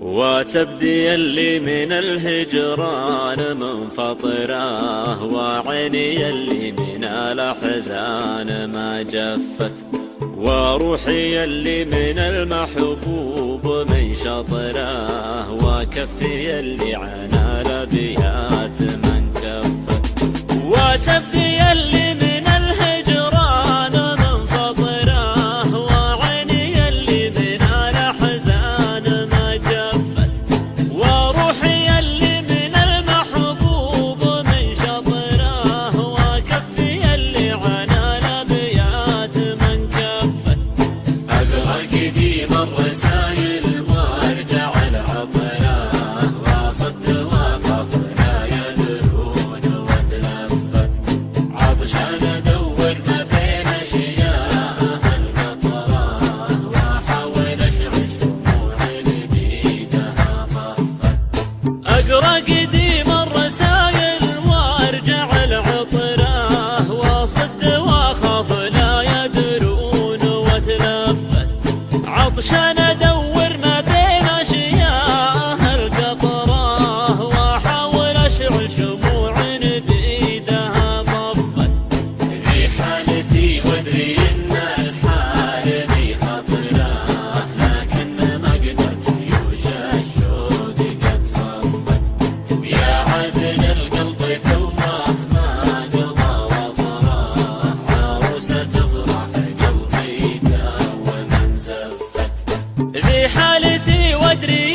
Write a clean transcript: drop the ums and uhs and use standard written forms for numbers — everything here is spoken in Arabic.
وتبدي اللي من الهجران منفطره، وعيني اللي من الأحزان ما جفت، وروحي اللي من المحبوب من شطره، وكفي اللي عن الأبيات من كفت. وتبدي اللي من الهجران منفطره، وعيني اللي من الأحزان ما جفت، وروحي اللي من المحبوب من شطره، وكفي اللي عن الأبيات من كفت. أقرأ قديم الرسايل وارجع العطره، واصد واخاف لا يدرون واتلفت، عطشان ادور ما بين اشياء القطره، واحاول اشعل دموع بيدها طفت. أقرأ قديم الرسايل وارجع العطره، واصد واخاف لا يدرون واتلفت، عطشان ادور ما بين اشياء القطره، واحاول اشعل شموع بايدها طفت. ذي حالتي وادري ان الحال ذي خطره، لكن مقدر جيوش الشوق قد صفت، ويا عدل القلب توه ما قضى وطره، عروسه تفرح قلبي تو من زفت. ذي حالتي وادري